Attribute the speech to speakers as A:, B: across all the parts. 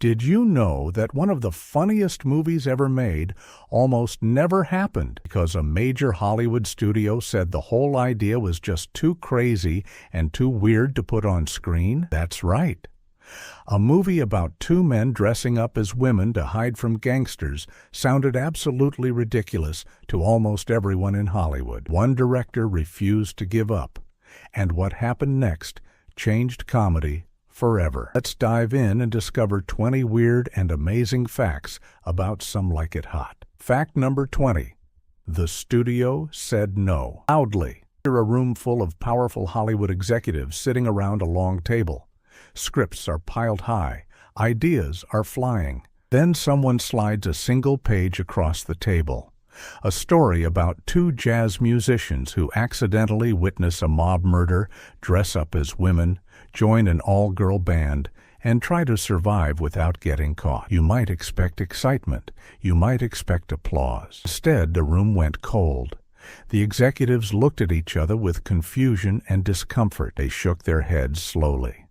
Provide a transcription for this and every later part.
A: Did you know that one of the funniest movies ever made almost never happened because a major Hollywood studio said the whole idea was just too crazy and too weird to put on screen? That's right. A movie about two men dressing up as women to hide from gangsters sounded absolutely ridiculous to almost everyone in Hollywood. One director refused to give up, and what happened next changed comedy forever. Let's dive in and discover 20 weird and amazing facts about Some Like It Hot. Fact number 20. The studio said no. Loudly. Enter a room full of powerful Hollywood executives sitting around a long table. Scripts are piled high. Ideas are flying. Then someone slides a single page across the table. A story about two jazz musicians who accidentally witness a mob murder, dress up as women, join an all-girl band, and try to survive without getting caught. You might expect excitement. You might expect applause. Instead, the room went cold. The executives looked at each other with confusion and discomfort. They shook their heads slowly.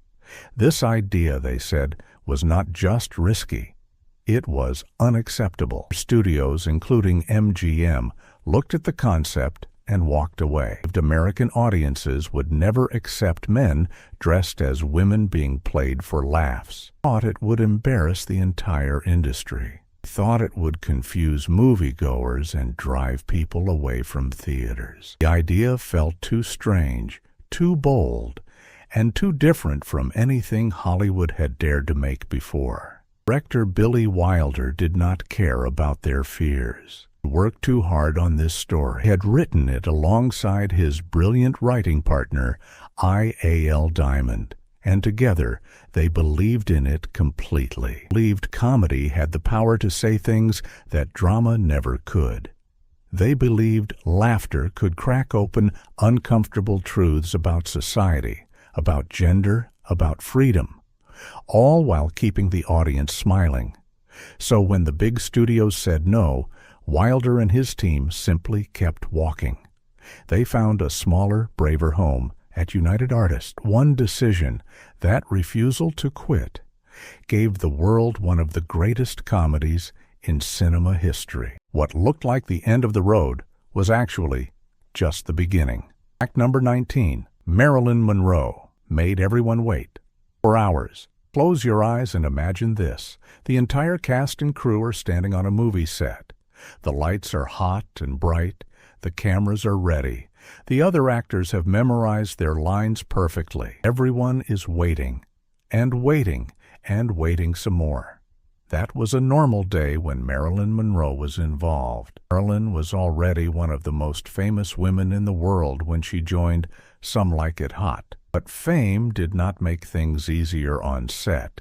A: This idea, they said, was not just risky. It was unacceptable. Studios, including MGM, looked at the concept and walked away. American audiences would never accept men dressed as women being played for laughs. Thought it would embarrass the entire industry. Thought it would confuse moviegoers and drive people away from theaters. The idea felt too strange, too bold, and too different from anything Hollywood had dared to make before. Director Billy Wilder did not care about their fears. He worked too hard on this story. He had written it alongside his brilliant writing partner, I.A.L. Diamond, and together they believed in it completely. Believed comedy had the power to say things that drama never could. They believed laughter could crack open uncomfortable truths about society, about gender, about freedom, all while keeping the audience smiling. So when the big studios said no, Wilder and his team simply kept walking. They found a smaller, braver home at United Artists. One decision, that refusal to quit, gave the world one of the greatest comedies in cinema history. What looked like the end of the road was actually just the beginning. Fact number 19. Marilyn Monroe made everyone wait 4 hours. Close your eyes and imagine this. The entire cast and crew are standing on a movie set. The lights are hot and bright. The cameras are ready. The other actors have memorized their lines perfectly. Everyone is waiting, and waiting, and waiting some more. That was a normal day when Marilyn Monroe was involved. Marilyn was already one of the most famous women in the world when she joined Some Like It Hot. But fame did not make things easier on set.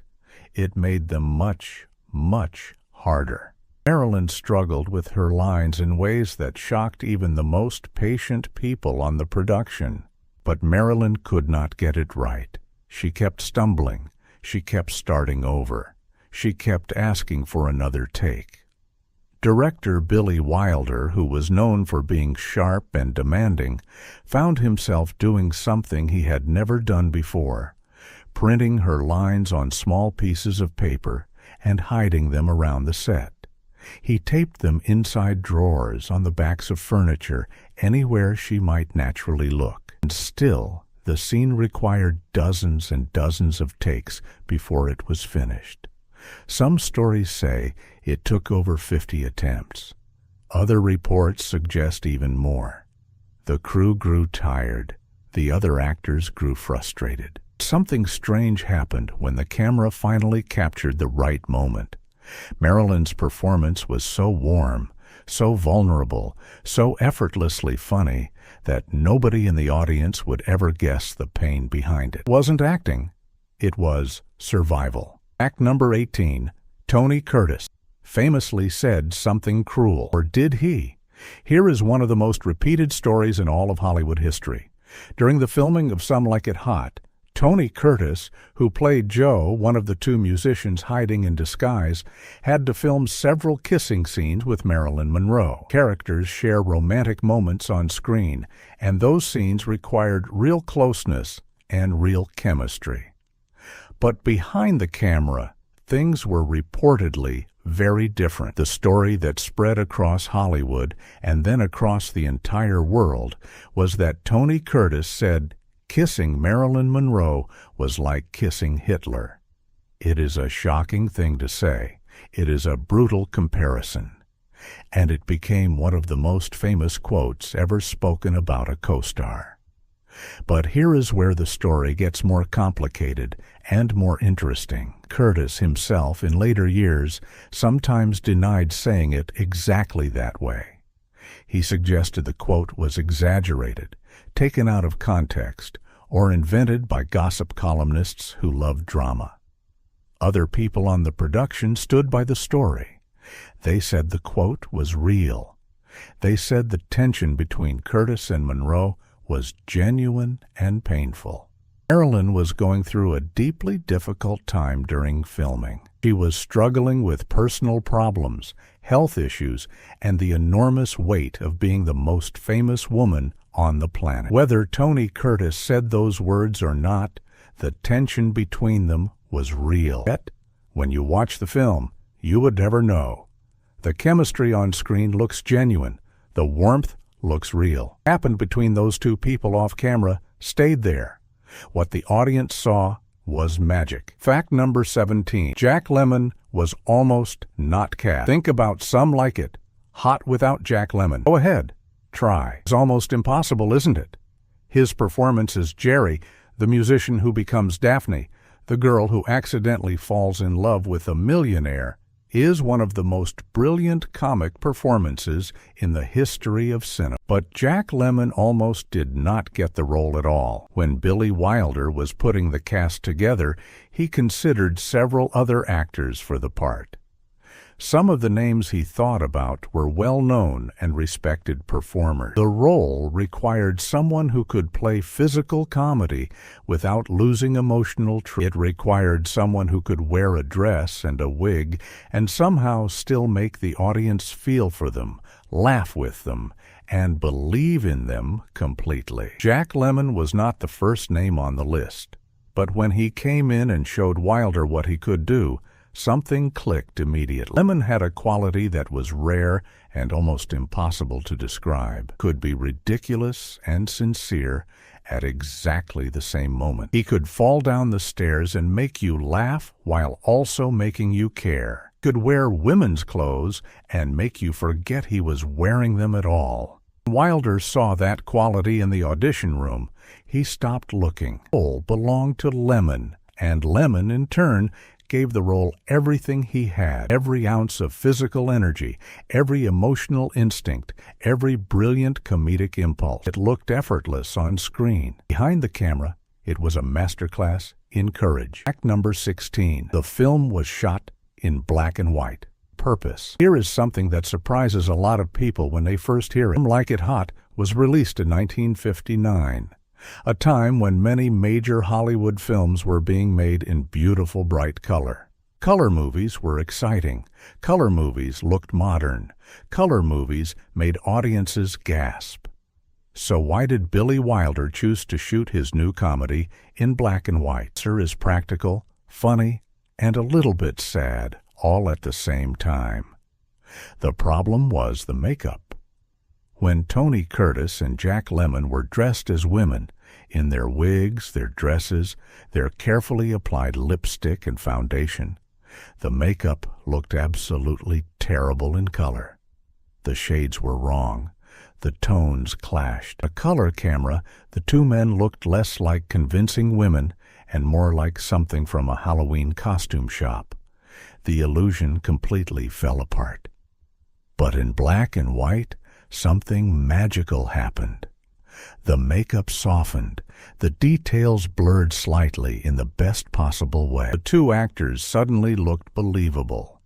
A: It made them much, much harder. Marilyn struggled with her lines in ways that shocked even the most patient people on the production. But Marilyn could not get it right. She kept stumbling. She kept starting over. She kept asking for another take. Director Billy Wilder, who was known for being sharp and demanding, found himself doing something he had never done before, printing her lines on small pieces of paper and hiding them around the set. He taped them inside drawers, on the backs of furniture, anywhere she might naturally look. And still, the scene required dozens and dozens of takes before it was finished. Some stories say it took over 50 attempts. Other reports suggest even more. The crew grew tired. The other actors grew frustrated. Something strange happened when the camera finally captured the right moment. Marilyn's performance was so warm, so vulnerable, so effortlessly funny that nobody in the audience would ever guess the pain behind it. It wasn't acting. It was survival. Fact number 18. Tony Curtis famously said something cruel. Or did he? Here is one of the most repeated stories in all of Hollywood history. During the filming of Some Like It Hot, Tony Curtis, who played Joe, one of the two musicians hiding in disguise, had to film several kissing scenes with Marilyn Monroe. Characters share romantic moments on screen, and those scenes required real closeness and real chemistry. But behind the camera, things were reportedly very different. The story that spread across Hollywood and then across the entire world was that Tony Curtis said kissing Marilyn Monroe was like kissing Hitler. It is a shocking thing to say. It is a brutal comparison. And it became one of the most famous quotes ever spoken about a co-star. But here is where the story gets more complicated and more interesting. Curtis himself, in later years, sometimes denied saying it exactly that way. He suggested the quote was exaggerated, taken out of context, or invented by gossip columnists who loved drama. Other people on the production stood by the story. They said the quote was real. They said the tension between Curtis and Monroe was genuine and painful. Marilyn was going through a deeply difficult time during filming. She was struggling with personal problems, health issues, and the enormous weight of being the most famous woman on the planet. Whether Tony Curtis said those words or not, the tension between them was real. Yet, when you watch the film, you would never know. The chemistry on screen looks genuine. The warmth looks real. What happened between those two people off camera stayed there. What the audience saw was magic. Fact number 17. Jack Lemmon was almost not cast. Think about Some Like It. Hot without Jack Lemmon. Go ahead. Try. It's almost impossible, isn't it? His performance as Jerry, the musician who becomes Daphne, the girl who accidentally falls in love with a millionaire, is one of the most brilliant comic performances in the history of cinema. But Jack Lemmon almost did not get the role at all. When Billy Wilder was putting the cast together, he considered several other actors for the part. Some of the names he thought about were well-known and respected performers. The role required someone who could play physical comedy without losing emotional truth. It required someone who could wear a dress and a wig and somehow still make the audience feel for them, laugh with them, and believe in them completely. Jack Lemmon was not the first name on the list, but when he came in and showed Wilder what he could do, something clicked immediately. Lemmon had a quality that was rare and almost impossible to describe. Could be ridiculous and sincere at exactly the same moment. He could fall down the stairs and make you laugh while also making you care. Could wear women's clothes and make you forget he was wearing them at all. Wilder saw that quality in the audition room. He stopped looking. The role belonged to Lemmon, and Lemmon, in turn, gave the role everything he had, every ounce of physical energy, every emotional instinct, every brilliant comedic impulse. It looked effortless on screen. Behind the camera, it was a masterclass in courage. Fact number 16. The film was shot in black and white. Purpose. Here is something that surprises a lot of people when they first hear it. Some Like It Hot was released in 1959. A time when many major Hollywood films were being made in beautiful, bright color. Color movies were exciting. Color movies looked modern. Color movies made audiences gasp. So why did Billy Wilder choose to shoot his new comedy in black and white? The answer is practical, funny, and a little bit sad, all at the same time. The problem was the makeup. When Tony Curtis and Jack Lemmon were dressed as women, in their wigs, their dresses, their carefully applied lipstick and foundation, the makeup looked absolutely terrible in color. The shades were wrong. The tones clashed. A color camera, the two men looked less like convincing women and more like something from a Halloween costume shop. The illusion completely fell apart. But in black and white, something magical happened. The makeup softened. The details blurred slightly in the best possible way. The two actors suddenly looked believable,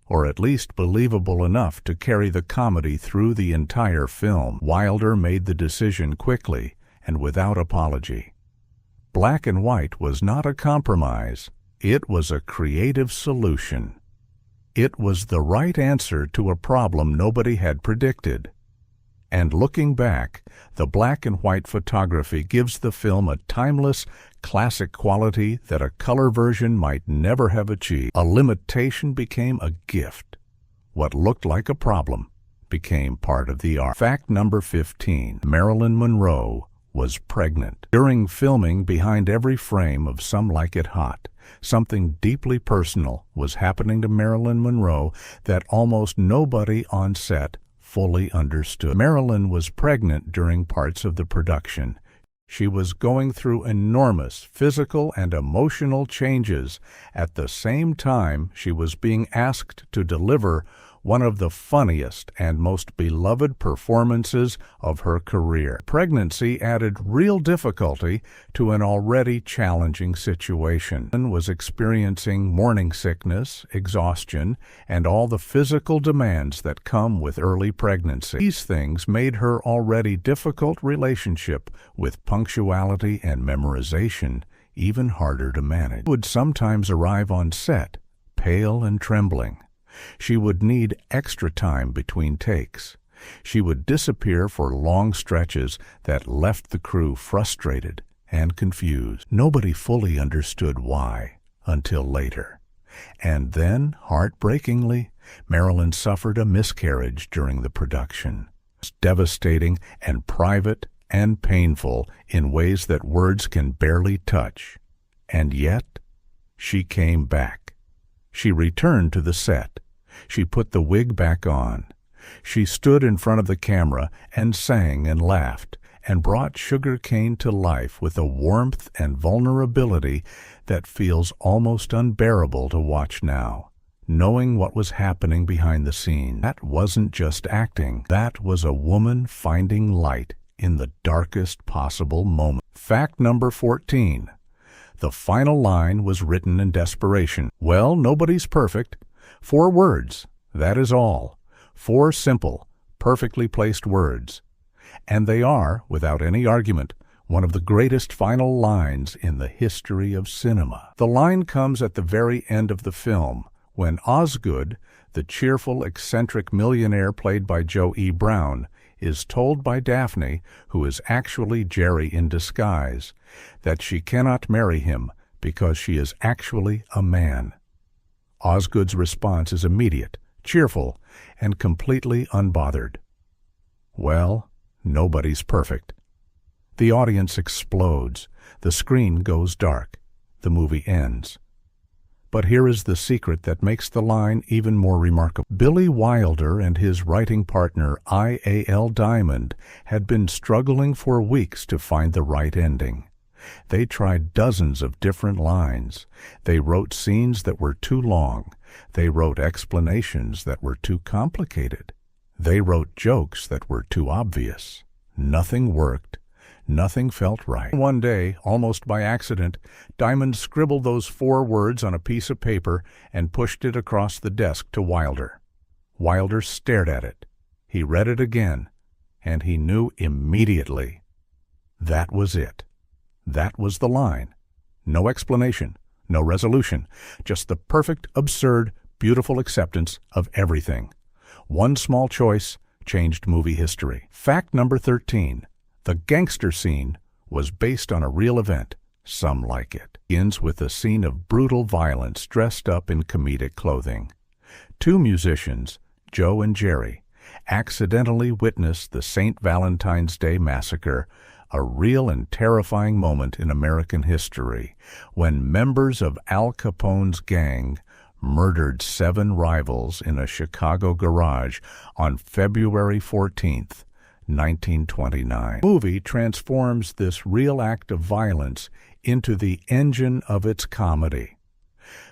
A: or at least believable enough to carry the comedy through the entire film. Wilder made the decision quickly and without apology. Black and white was not a compromise. It was a creative solution. It was the right answer to a problem nobody had predicted. And looking back, the black and white photography gives the film a timeless, classic quality that a color version might never have achieved. A limitation became a gift. What looked like a problem became part of the art. Fact number 15. Marilyn Monroe was pregnant. During filming, behind every frame of Some Like It Hot, something deeply personal was happening to Marilyn Monroe that almost nobody on set fully understood. Marilyn was pregnant during parts of the production. She was going through enormous physical and emotional changes. At the same time, she was being asked to deliver one of the funniest and most beloved performances of her career. Pregnancy added real difficulty to an already challenging situation. Marilyn was experiencing morning sickness, exhaustion, and all the physical demands that come with early pregnancy. These things made her already difficult relationship with punctuality and memorization even harder to manage. She would sometimes arrive on set, pale and trembling. She would need extra time between takes. She would disappear for long stretches that left the crew frustrated and confused. Nobody fully understood why until later. And then, heartbreakingly, Marilyn suffered a miscarriage during the production. It's devastating and private and painful in ways that words can barely touch. And yet, she came back. She returned to the set. She put the wig back on. She stood in front of the camera and sang and laughed and brought Sugar Cane to life with a warmth and vulnerability that feels almost unbearable to watch now. Knowing what was happening behind the scenes, that wasn't just acting. That was a woman finding light in the darkest possible moment. Fact number 14. The final line was written in desperation. Well, nobody's perfect. 4 words, that is all. 4 simple, perfectly placed words. And they are, without any argument, one of the greatest final lines in the history of cinema. The line comes at the very end of the film, when Osgood, the cheerful, eccentric millionaire played by Joe E. Brown, is told by Daphne, who is actually Jerry in disguise, that she cannot marry him because she is actually a man. Osgood's response is immediate, cheerful, and completely unbothered. Well, nobody's perfect. The audience explodes. The screen goes dark. The movie ends. But here is the secret that makes the line even more remarkable. Billy Wilder and his writing partner I.A.L. Diamond had been struggling for weeks to find the right ending. They tried dozens of different lines. They wrote scenes that were too long. They wrote explanations that were too complicated. They wrote jokes that were too obvious. Nothing worked. Nothing felt right. One day, almost by accident, Diamond scribbled those 4 words on a piece of paper and pushed it across the desk to Wilder. Wilder stared at it. He read it again, and he knew immediately. That was it. That was the line. No explanation, no resolution, just the perfect, absurd, beautiful acceptance of everything. One small choice changed movie history. Fact number 13. The gangster scene was based on a real event, Some Like It. It begins with a scene of brutal violence dressed up in comedic clothing. 2 musicians, Joe and Jerry, accidentally witness the St. Valentine's Day Massacre, a real and terrifying moment in American history when members of Al Capone's gang murdered 7 rivals in a Chicago garage on February 14th, 1929. The movie transforms this real act of violence into the engine of its comedy.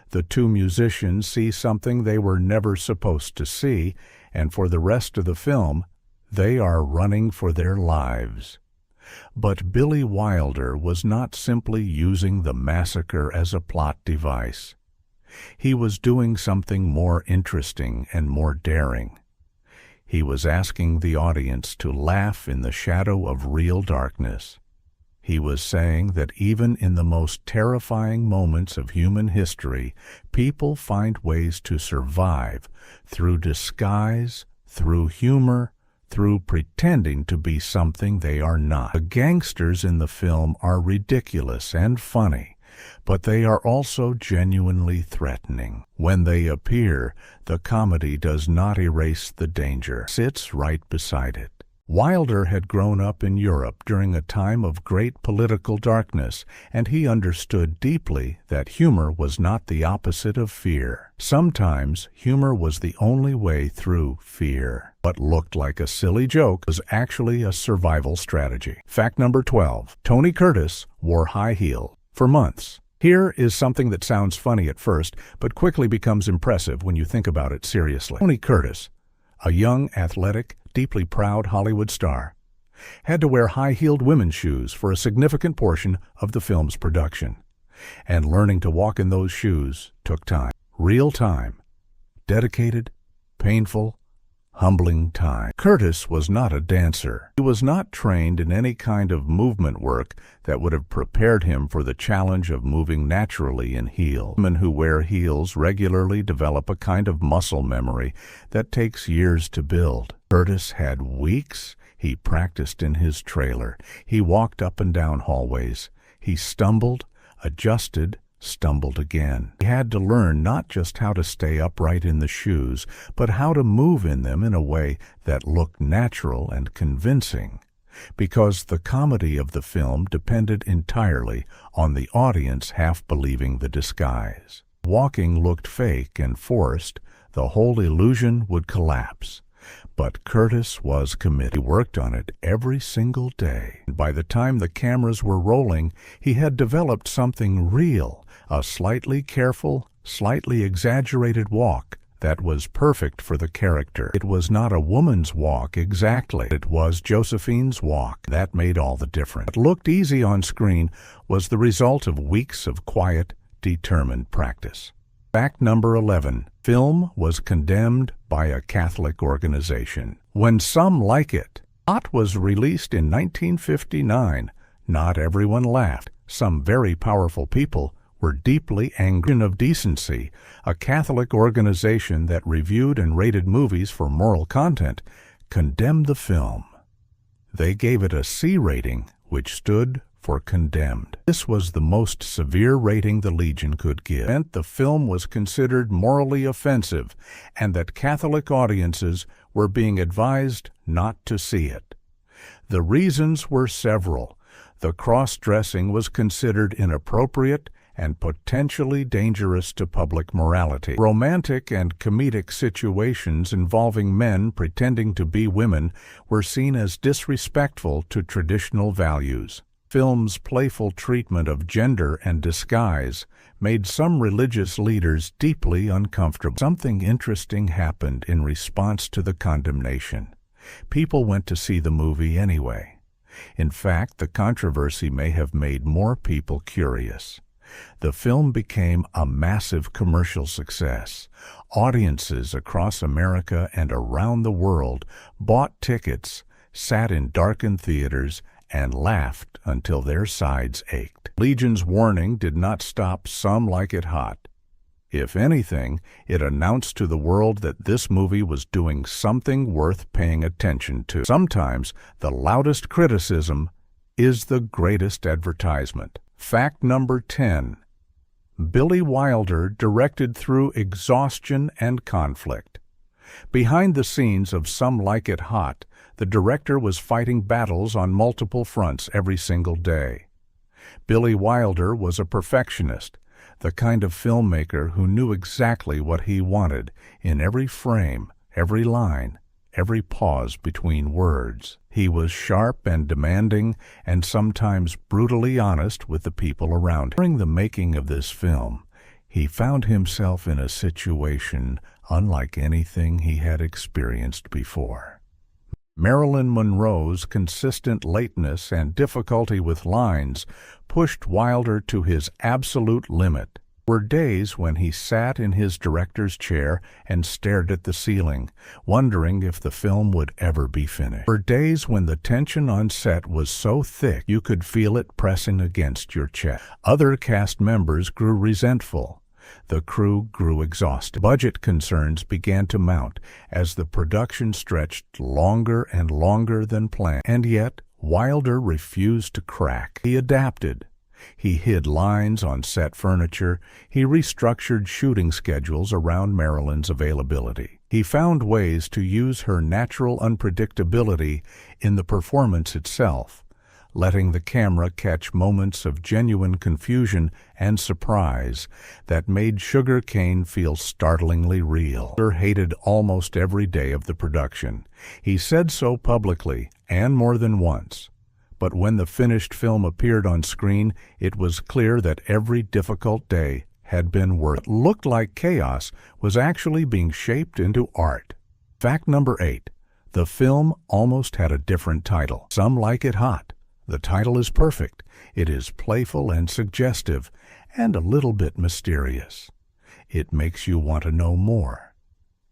A: The 2 musicians see something they were never supposed to see, and for the rest of the film, they are running for their lives. But Billy Wilder was not simply using the massacre as a plot device. He was doing something more interesting and more daring. He was asking the audience to laugh in the shadow of real darkness. He was saying that even in the most terrifying moments of human history, people find ways to survive through disguise, through humor, through pretending to be something they are not. The gangsters in the film are ridiculous and funny, but they are also genuinely threatening. When they appear, the comedy does not erase the danger. It sits right beside it. Wilder had grown up in Europe during a time of great political darkness, and he understood deeply that humor was not the opposite of fear. Sometimes humor was the only way through fear. What looked like a silly joke was actually a survival strategy. Fact number 12. Tony Curtis wore high heels for months. Here is something that sounds funny at first, but quickly becomes impressive when you think about it seriously. Tony Curtis, a young, athletic, deeply proud Hollywood star, had to wear high-heeled women's shoes for a significant portion of the film's production. And learning to walk in those shoes took time. Real time. Dedicated, painful, humbling time. Curtis was not a dancer. He was not trained in any kind of movement work that would have prepared him for the challenge of moving naturally in heels. Women who wear heels regularly develop a kind of muscle memory that takes years to build. Curtis had weeks. He practiced in his trailer. He walked up and down hallways. He stumbled, adjusted, stumbled again. He had to learn not just how to stay upright in the shoes, but how to move in them in a way that looked natural and convincing, because the comedy of the film depended entirely on the audience half believing the disguise. Walking looked fake and forced, the whole illusion would collapse. But Curtis was committed. He worked on it every single day. By the time the cameras were rolling, he had developed something real, a slightly careful, slightly exaggerated walk that was perfect for the character. It was not a woman's walk exactly. It was Josephine's walk. That made all the difference. What looked easy on screen was the result of weeks of quiet, determined practice. Fact number 11. Film was condemned by a Catholic organization. When Some Like It was released in 1959, not everyone laughed. Some very powerful people were deeply angry. Of Decency, a Catholic organization that reviewed and rated movies for moral content, condemned the film. They gave it a C rating, which stood for condemned. This was the most severe rating the Legion could give. It meant the film was considered morally offensive and that Catholic audiences were being advised not to see it. The reasons were several. The cross-dressing was considered inappropriate and potentially dangerous to public morality. Romantic and comedic situations involving men pretending to be women were seen as disrespectful to traditional values. Film's playful treatment of gender and disguise made some religious leaders deeply uncomfortable. Something interesting happened in response to the condemnation. People went to see the movie anyway. In fact, the controversy may have made more people curious. The film became a massive commercial success. Audiences across America and around the world bought tickets, sat in darkened theaters, and laughed until their sides ached. Legion's warning did not stop Some Like It hot. If anything, it announced to the world that this movie was doing something worth paying attention to. Sometimes the loudest criticism is the greatest advertisement. Fact number 10. Billy Wilder directed through exhaustion and conflict. Behind the scenes of Some Like It Hot, the director was fighting battles on multiple fronts every single day. Billy Wilder was a perfectionist, the kind of filmmaker who knew exactly what he wanted in every frame, every line, every pause between words. He was sharp and demanding and sometimes brutally honest with the people around him. During the making of this film, he found himself in a situation unlike anything he had experienced before. Marilyn Monroe's consistent lateness and difficulty with lines pushed Wilder to his absolute limit. There were days when he sat in his director's chair and stared at the ceiling, wondering if the film would ever be finished. There were days when the tension on set was so thick you could feel it pressing against your chest. Other cast members grew resentful. The crew grew exhausted. Budget concerns began to mount as the production stretched longer and longer than planned. And yet, Wilder refused to crack. He adapted. He hid lines on set furniture. He restructured shooting schedules around Marilyn's availability. He found ways to use her natural unpredictability in the performance itself, letting the camera catch moments of genuine confusion and surprise that made Sugar Cane feel startlingly real. Wilder hated almost every day of the production. He said so publicly, and more than once. But when the finished film appeared on screen, it was clear that every difficult day had been worth it. What looked like chaos was actually being shaped into art. Fact number 8. The film almost had a different title. Some Like It Hot. The title is perfect. It is playful and suggestive, and a little bit mysterious. It makes you want to know more.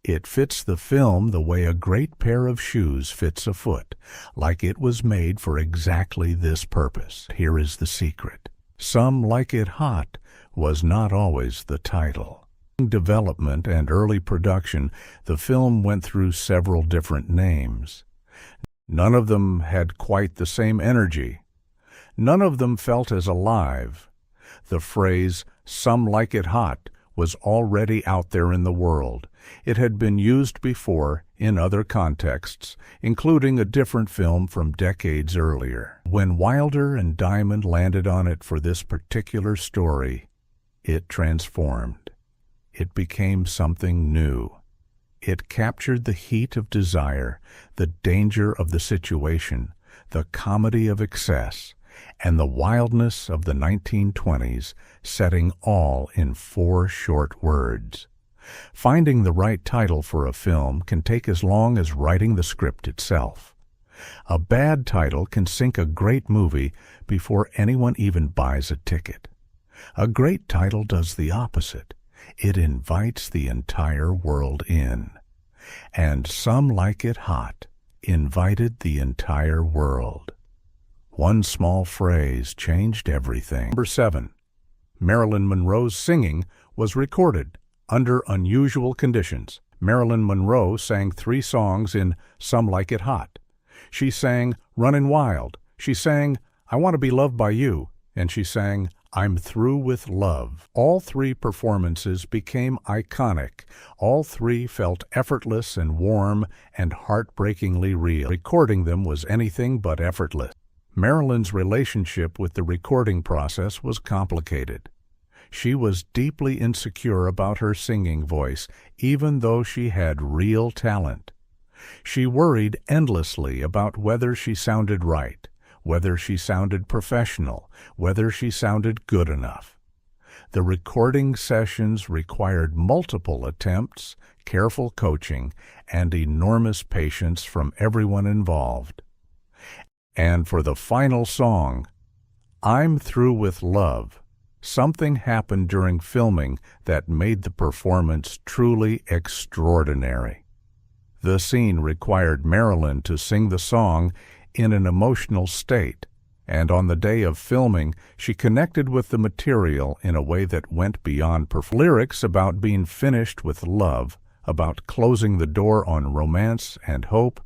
A: It fits the film the way a great pair of shoes fits a foot, like it was made for exactly this purpose. Here is the secret. Some Like It Hot was not always the title. In development and early production, the film went through several different names. None of them had quite the same energy. None of them felt as alive. The phrase, "Some Like It Hot," was already out there in the world. It had been used before in other contexts, including a different film from decades earlier. When Wilder and Diamond landed on it for this particular story, it transformed. It became something new. It captured the heat of desire, the danger of the situation, the comedy of excess, and the wildness of the 1920s, setting all in 4 short words. Finding the right title for a film can take as long as writing the script itself. A bad title can sink a great movie before anyone even buys a ticket. A great title does the opposite. It invites the entire world in. And Some Like It Hot invited the entire world. One small phrase changed everything. Number 7. Marilyn Monroe's singing was recorded under unusual conditions. Marilyn Monroe sang 3 songs in Some Like It Hot. She sang Runnin' Wild. She sang I Want to Be Loved by You. And she sang I'm Through with Love. All 3 performances became iconic. All 3 felt effortless and warm and heartbreakingly real. Recording them was anything but effortless. Marilyn's relationship with the recording process was complicated. She was deeply insecure about her singing voice, even though she had real talent. She worried endlessly about whether she sounded right, whether she sounded professional, whether she sounded good enough. The recording sessions required multiple attempts, careful coaching, and enormous patience from everyone involved. And for the final song, I'm Through with Love, something happened during filming that made the performance truly extraordinary. The scene required Marilyn to sing the song in an emotional state, and on the day of filming, she connected with the material in a way that went beyond lyrics about being finished with love, about closing the door on romance and hope,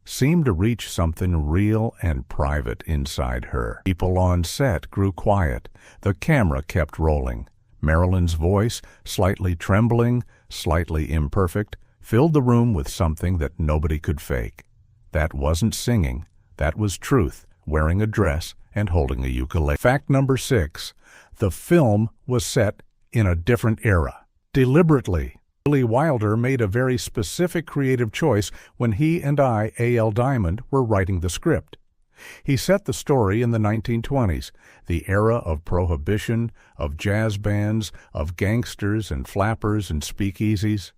A: seemed to reach something real and private inside her. People on set grew quiet. The camera kept rolling. Marilyn's voice, slightly trembling, slightly imperfect, filled the room with something that nobody could fake. That wasn't singing. That was truth, wearing a dress and holding a ukulele. Fact number 6. The film was set in a different era. Deliberately, Wilder made a very specific creative choice when he and A.L. Diamond were writing the script. He set the story in the 1920s, the era of prohibition, of jazz bands, of gangsters and flappers and speakeasies.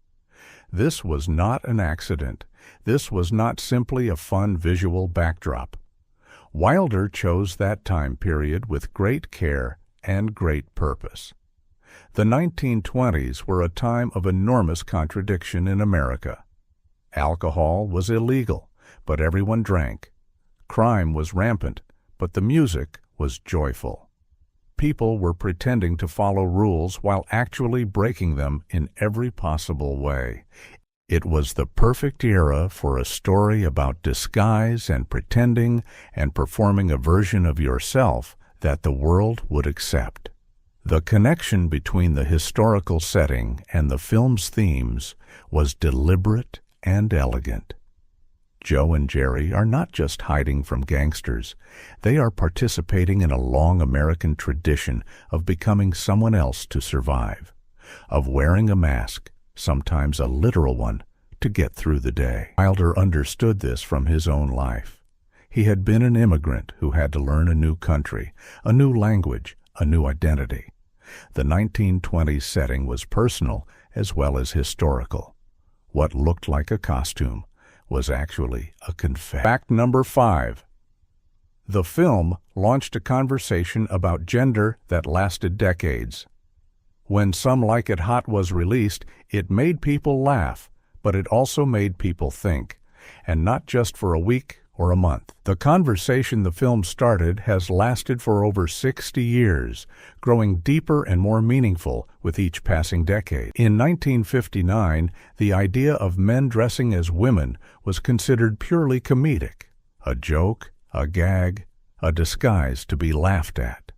A: This was not an accident. This was not simply a fun visual backdrop. Wilder chose that time period with great care and great purpose. The 1920s were a time of enormous contradiction in America. Alcohol was illegal, but everyone drank. Crime was rampant, but the music was joyful. People were pretending to follow rules while actually breaking them in every possible way. It was the perfect era for a story about disguise and pretending and performing a version of yourself that the world would accept. The connection between the historical setting and the film's themes was deliberate and elegant. Joe and Jerry are not just hiding from gangsters. They are participating in a long American tradition of becoming someone else to survive, of wearing a mask, sometimes a literal one, to get through the day. Wilder understood this from his own life. He had been an immigrant who had to learn a new country, a new language, a new identity. The 1920s setting was personal as well as historical. What looked like a costume was actually a confession. Fact number 5. The film launched a conversation about gender that lasted decades. When Some Like It Hot was released, it made people laugh, but it also made people think, and not just for a week or a month. The conversation the film started has lasted for over 60 years, growing deeper and more meaningful with each passing decade. In 1959, the idea of men dressing as women was considered purely comedic, a joke, a gag, a disguise to be laughed at.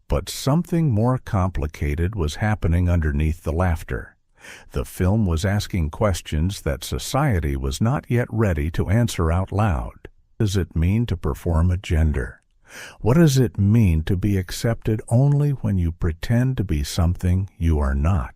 A: But something more complicated was happening underneath the laughter. The film was asking questions that society was not yet ready to answer out loud. What does it mean to perform a gender? What does it mean to be accepted only when you pretend to be something you are not?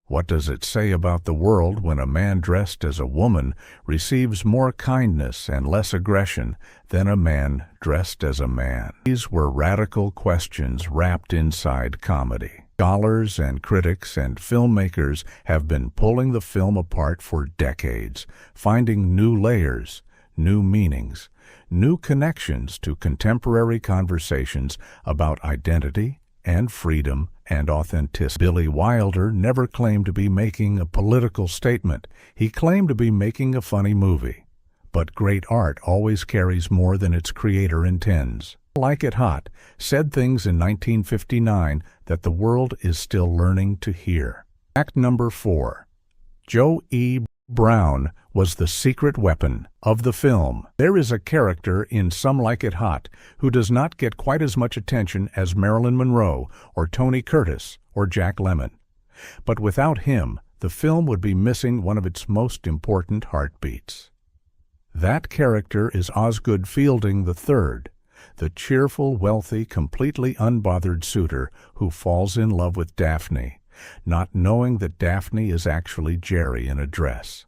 A: What does it say about the world when a man dressed as a woman receives more kindness and less aggression than a man dressed as a man? These were radical questions wrapped inside comedy. Scholars and critics and filmmakers have been pulling the film apart for decades, finding new layers, new meanings, new connections to contemporary conversations about identity and freedom and authenticity. Billy Wilder never claimed to be making a political statement. He claimed to be making a funny movie. But great art always carries more than its creator intends. Like It Hot said things in 1959 that the world is still learning to hear. Fact number 4. Joe E. Brown was the secret weapon of the film. There is a character in Some Like It Hot who does not get quite as much attention as Marilyn Monroe or Tony Curtis or Jack Lemmon. But without him, the film would be missing one of its most important heartbeats. That character is Osgood Fielding III, the cheerful, wealthy, completely unbothered suitor who falls in love with Daphne, not knowing that Daphne is actually Jerry in a dress.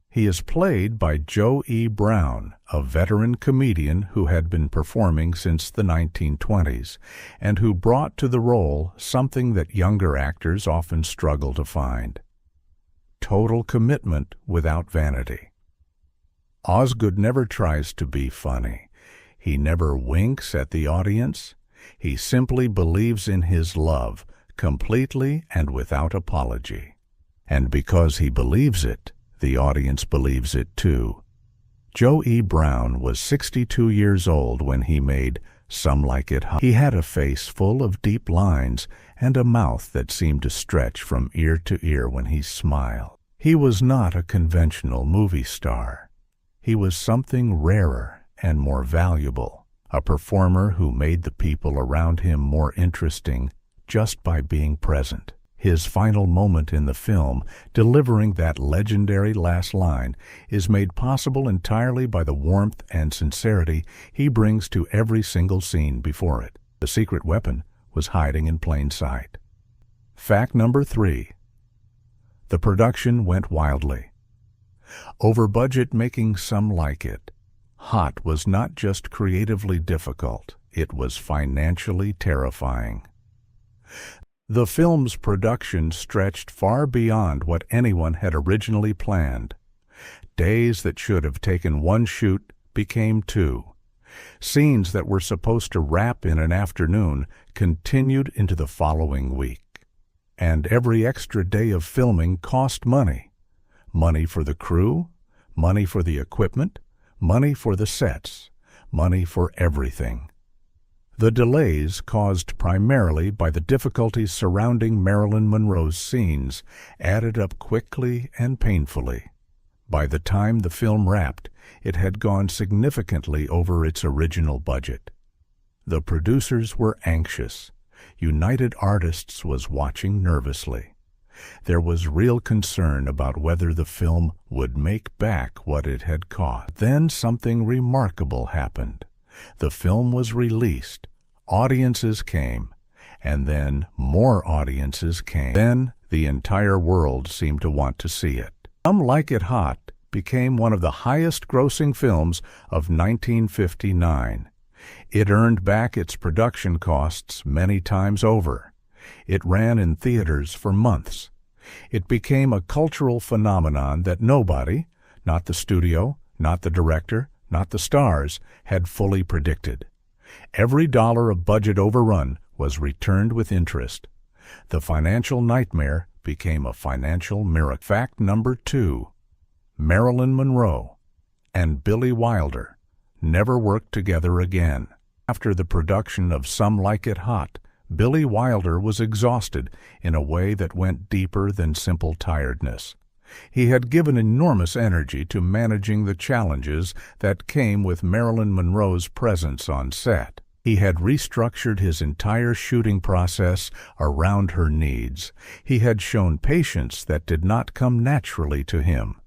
A: He is played by Joe E. Brown, a veteran comedian who had been performing since the 1920s, and who brought to the role something that younger actors often struggle to find: total commitment without vanity. Osgood never tries to be funny. He never winks at the audience. He simply believes in his love, completely and without apology. And because he believes it, the audience believes it too. Joe E. Brown was 62 years old when he made Some Like It Hot. He had a face full of deep lines and a mouth that seemed to stretch from ear to ear when he smiled. He was not a conventional movie star. He was something rarer and more valuable, a performer who made the people around him more interesting just by being present. His final moment in the film, delivering that legendary last line, is made possible entirely by the warmth and sincerity he brings to every single scene before it. The secret weapon was hiding in plain sight. Fact number 3. The production went wildly. Over budget, making Some Like It Hot was not just creatively difficult, it was financially terrifying. The film's production stretched far beyond what anyone had originally planned. Days that should have taken one shoot became 2. Scenes that were supposed to wrap in an afternoon continued into the following week. And every extra day of filming cost money. Money for the crew, money for the equipment, money for the sets, money for everything. The delays, caused primarily by the difficulties surrounding Marilyn Monroe's scenes, added up quickly and painfully. By the time the film wrapped, it had gone significantly over its original budget. The producers were anxious. United Artists was watching nervously. There was real concern about whether the film would make back what it had cost. Then something remarkable happened. The film was released. Audiences came, and then more audiences came. Then the entire world seemed to want to see it. Some Like It Hot became one of the highest-grossing films of 1959. It earned back its production costs many times over. It ran in theaters for months. It became a cultural phenomenon that nobody, not the studio, not the director, not the stars, had fully predicted. Every dollar of budget overrun was returned with interest. The financial nightmare became a financial miracle. Fact number 2. Marilyn Monroe and Billy Wilder never worked together again. After the production of Some Like It Hot, Billy Wilder was exhausted in a way that went deeper than simple tiredness. He had given enormous energy to managing the challenges that came with Marilyn Monroe's presence on set. He had restructured his entire shooting process around her needs. He had shown patience that did not come naturally to him.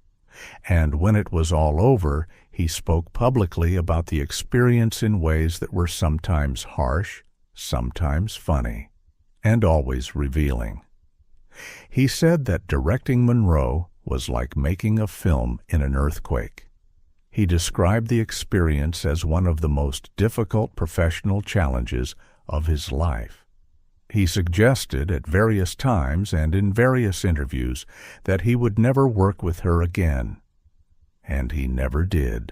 A: And when it was all over, he spoke publicly about the experience in ways that were sometimes harsh, sometimes funny, and always revealing. He said that directing Monroe was like making a film in an earthquake. He described the experience as one of the most difficult professional challenges of his life. He suggested at various times and in various interviews that he would never work with her again. And he never did.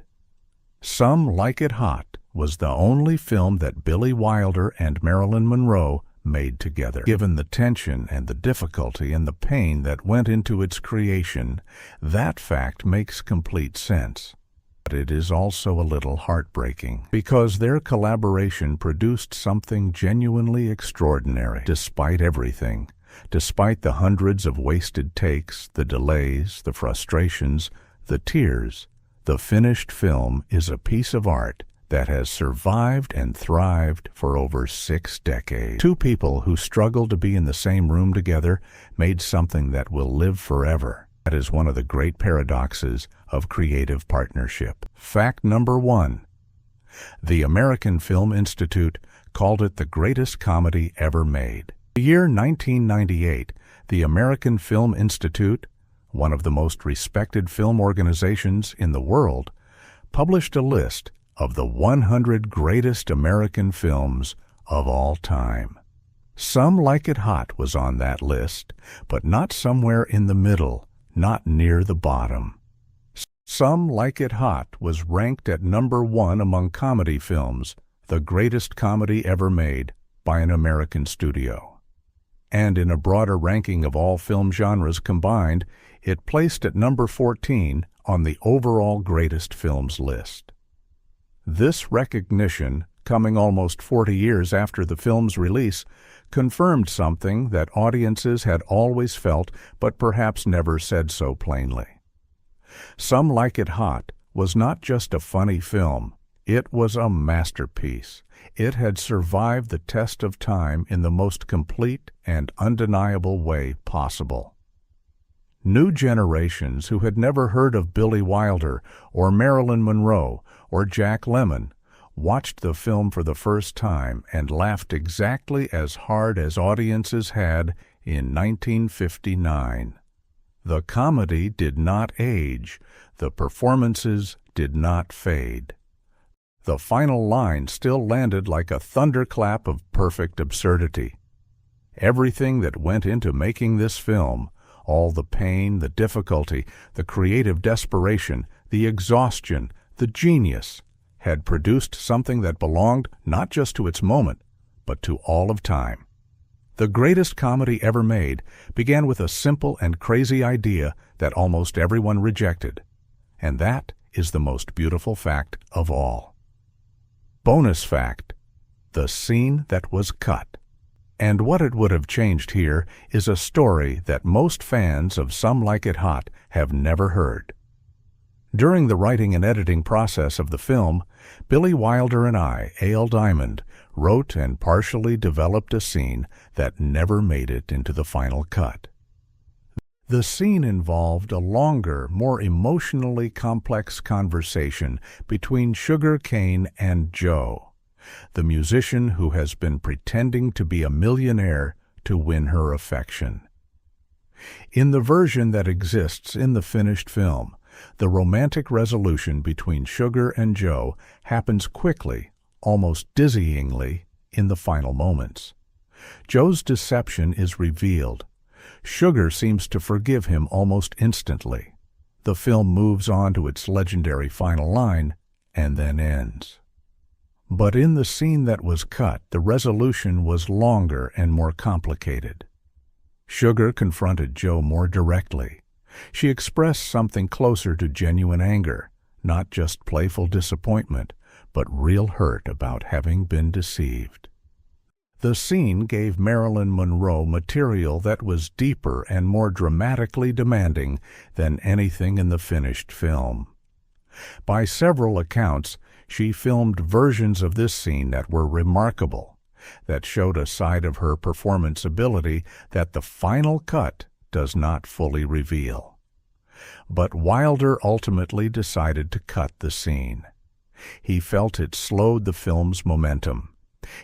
A: Some Like It Hot was the only film that Billy Wilder and Marilyn Monroe made together. Given the tension and the difficulty and the pain that went into its creation, that fact makes complete sense. But it is also a little heartbreaking, because their collaboration produced something genuinely extraordinary. Despite everything, despite the hundreds of wasted takes, the delays, the frustrations, the tears, the finished film is a piece of art that has survived and thrived for over 6 decades. Two people who struggled to be in the same room together made something that will live forever. That is one of the great paradoxes of creative partnership. Fact number 1. The American Film Institute called it the greatest comedy ever made. The year 1998, the American Film Institute, one of the most respected film organizations in the world, published a list of the 100 greatest American films of all time. Some Like It Hot was on that list, but not somewhere in the middle, not near the bottom. Some Like It Hot was ranked at number 1 among comedy films, the greatest comedy ever made by an American studio. And in a broader ranking of all film genres combined, it placed at number 14 on the overall greatest films list. This recognition, coming almost 40 years after the film's release, confirmed something that audiences had always felt but perhaps never said so plainly. Some Like It Hot was not just a funny film, it was a masterpiece. It had survived the test of time in the most complete and undeniable way possible. New generations who had never heard of Billy Wilder or Marilyn Monroe or Jack Lemmon watched the film for the first time and laughed exactly as hard as audiences had in 1959. The comedy did not age. The performances did not fade. The final line still landed like a thunderclap of perfect absurdity. Everything that went into making this film, all the pain, the difficulty, the creative desperation, the exhaustion, the genius, had produced something that belonged not just to its moment, but to all of time. The greatest comedy ever made began with a simple and crazy idea that almost everyone rejected, and that is the most beautiful fact of all. Bonus fact: The Scene That Was Cut. And what it would have changed here is a story that most fans of Some Like It Hot have never heard. During the writing and editing process of the film, Billy Wilder and I, A.L. Diamond, wrote and partially developed a scene that never made it into the final cut. The scene involved a longer, more emotionally complex conversation between Sugar Cane and Joe, the musician who has been pretending to be a millionaire to win her affection. In the version that exists in the finished film, the romantic resolution between Sugar and Joe happens quickly, almost dizzyingly, in the final moments. Joe's deception is revealed. Sugar seems to forgive him almost instantly. The film moves on to its legendary final line, and then ends. But in the scene that was cut, the resolution was longer and more complicated. Sugar confronted Joe more directly. She expressed something closer to genuine anger, not just playful disappointment, but real hurt about having been deceived. The scene gave Marilyn Monroe material that was deeper and more dramatically demanding than anything in the finished film. By several accounts, she filmed versions of this scene that were remarkable, that showed a side of her performance ability that the final cut does not fully reveal. But Wilder ultimately decided to cut the scene. He felt it slowed the film's momentum.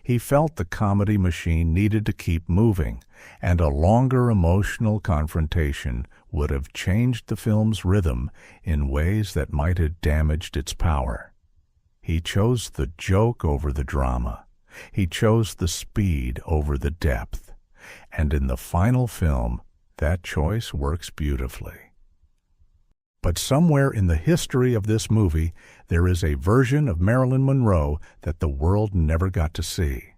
A: He felt the comedy machine needed to keep moving, and a longer emotional confrontation would have changed the film's rhythm in ways that might have damaged its power. He chose the joke over the drama. He chose the speed over the depth. And in the final film, that choice works beautifully. But somewhere in the history of this movie, there is a version of Marilyn Monroe that the world never got to see.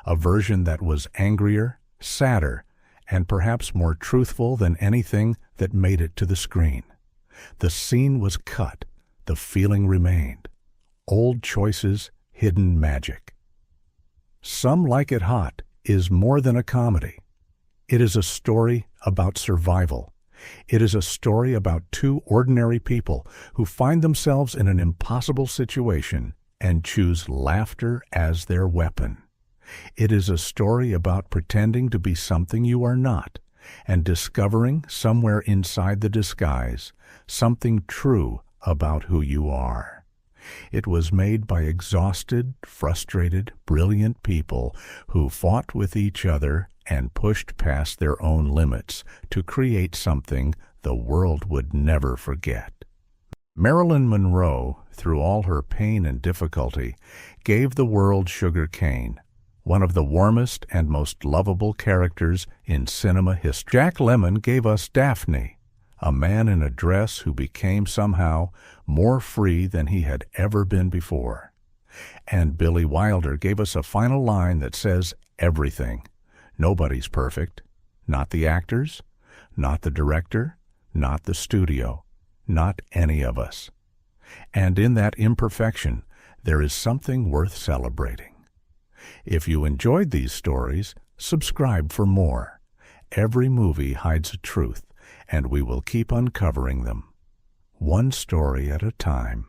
A: A version that was angrier, sadder, and perhaps more truthful than anything that made it to the screen. The scene was cut. The feeling remained. Old choices, hidden magic. Some Like It Hot is more than a comedy. It is a story about survival. It is a story about two ordinary people who find themselves in an impossible situation and choose laughter as their weapon. It is a story about pretending to be something you are not and discovering somewhere inside the disguise something true about who you are. It was made by exhausted, frustrated, brilliant people who fought with each other and pushed past their own limits to create something the world would never forget. Marilyn Monroe, through all her pain and difficulty, gave the world Sugar Cane, one of the warmest and most lovable characters in cinema history. Jack Lemmon gave us Daphne, a man in a dress who became somehow more free than he had ever been before. And Billy Wilder gave us a final line that says everything. Nobody's perfect. Not the actors, not the director, not the studio, not any of us. And in that imperfection, there is something worth celebrating. If you enjoyed these stories, subscribe for more. Every movie hides a truth, and we will keep uncovering them, one story at a time.